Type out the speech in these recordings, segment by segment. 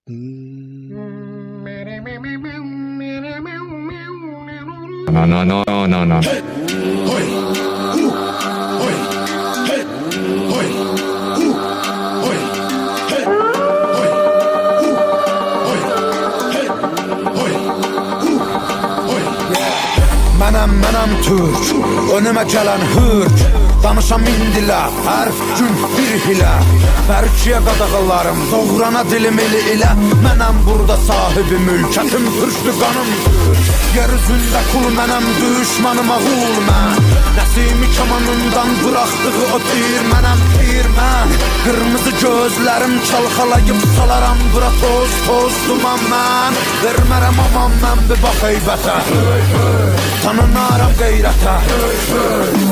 No, no, no, no, no. Mənəm Türk, önümə gələn hürk. Danışam indilər, hər gün bir hilə. Bərkiyə qadağalarım, doğrana dilim eli ilə. Mənəm burada sahibi mülkətim, türkdü qanım türk. Yer üzündə kul mənəm, düşmanıma qul mən. Nəsimi kamanından bıraxdığı o tir, mənəm tir mən. Qırmızı gözlərim çalxalayıb salaram, bura toz toz duman mən. Vermərəm aman mən bir bax heybətə, tanınaram qeyrətə.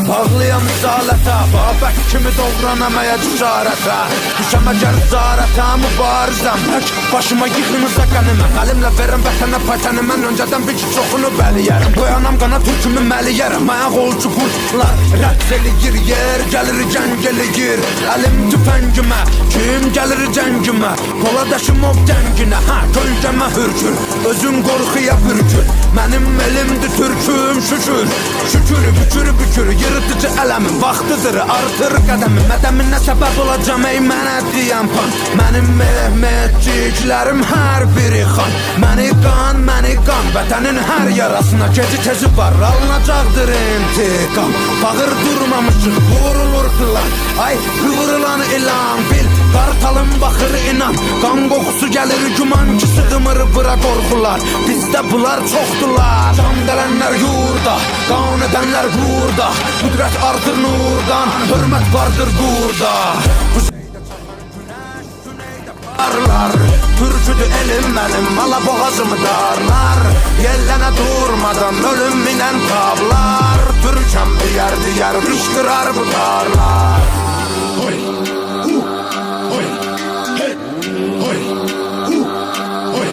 Bağlıyam risalətə, babək kimi doğranamaya cücarətə. Düşəm əgər zarətə, mübarizəm tək başıma yığınıza qənimə. Əlimlə verəm vətənə paytəni, mən öncədən bir ki çoxunu bəliyərəm. Qoyanam qana türkümü məliyərəm, ayaq olcu qurtlar rəqs eləyir, yer gəlir gəng eləyir. Əlim tüfəngimə, kim gəlir cəngimə. Qoladəşim ov dənginə, hə kölgəmə hürkür. Özün qorxuya bürkür, mənim elimdir türküm şükür. Şükür, bükür, bükür, yırtıcı ələmin vaxtıdır, artır qədəmi. Mədəminə səbəb olacam, ey mənə deyən pan. Mənim mehmetçiklərim hər biri xan. Məni qan, vətənin hər yarasına geci tezi var, alınacaqdır intiqam. Bağır durmamışıq, vurulur filan. Ay, qıvrılan ilan, bil, qartalın baxır inan. Qan qoxusu gəlir, güman ki sığmır bura qorxular. Bizdə bunlar çoxdular, can gələnlər yurda, qan edənlər burada. Qüdrət artır nurdan, hörmət vardır burada. Türküdür elim mənim, ala boğazımı darlar. Yellənə durmadan ölüm minən tablar. Türkəm diyər diyər qışqırar bu darlar.